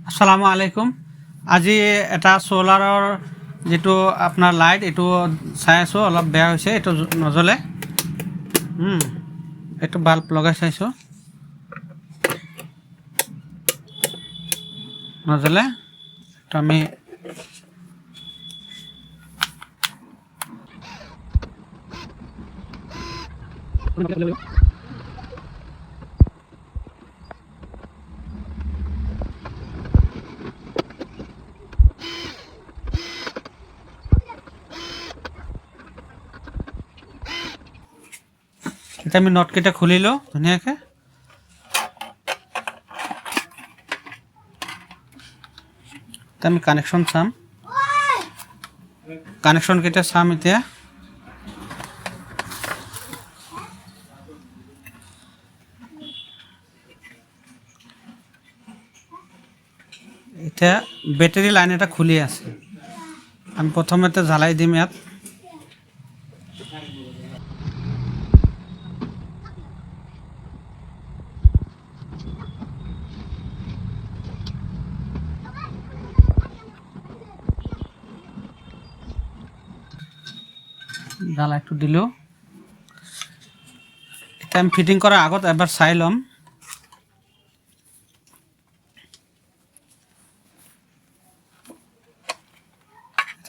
আসসালামু আলাইকুম। আজি এটা সোলাৰৰ যেটো আপোনাৰ লাইট এটো চাই আছো, অলপ বেয়া হৈছে, এটো নজ্বলে। এটো বাল্ব লগাই চাইছো, নজ্বলে। তো আমি এতিয়া আমি নটকেইটা খুলি লওঁ ধুনীয়াকৈ। এতিয়া আমি কানেকশ্যন চাম, কানেকশ্যনকেইটা চাম এতিয়া। এতিয়া বেটাৰী লাইন এটা খুলি আছে, আমি প্ৰথমতে জ্বালাই দিম ইয়াত। জ্বালাইটো দিলোঁ। এতিয়া আমি ফিটিং কৰাৰ আগত এবাৰ চাই ল'ম।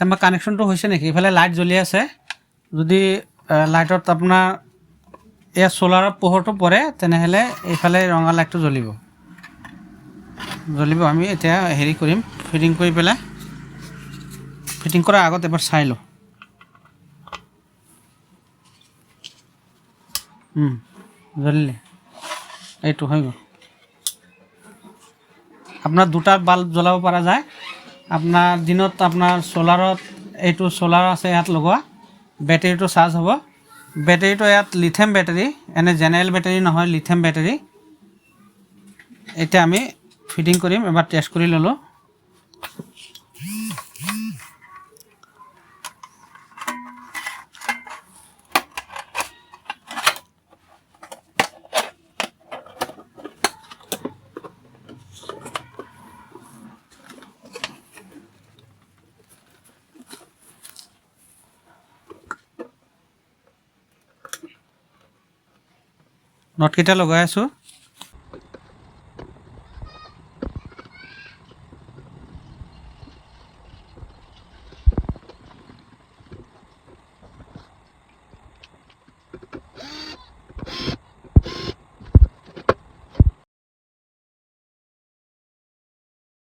আমাৰ কানেকশ্যনটো হৈছে নেকি? ইফালে লাইট জ্বলি আছে, যদি লাইটত আপোনাৰ এয়া সোলাৰৰ পোহৰটো পৰে তেনেহ'লে এইফালে ৰঙা লাইটটো জ্বলিব। আমি এতিয়া হেৰি কৰিম, ফিটিং কৰি পেলাই। ফিটিং কৰাৰ আগত এবাৰ চাই লওঁ। জ্বলিলে, এইটো হৈ গ'ল। আপোনাৰ দুটা বাল্ব জ্বলাব পৰা যায়। আপোনাৰ দিনত আপোনাৰ সোলাৰত এইটো সোলাৰ আছে ইয়াত লগোৱা, বেটেৰীটো চাৰ্জ হ'ব। বেটেৰীটো ইয়াত লিথিয়াম বেটেৰী, এনে জেনেৰেল বেটেৰী নহয়, লিথিয়াম বেটেৰী। এতিয়া আমি ফিটিং কৰিম, এবাৰ টেষ্ট কৰি ল'লোঁ। নটকেইটা লগাই আছোঁ।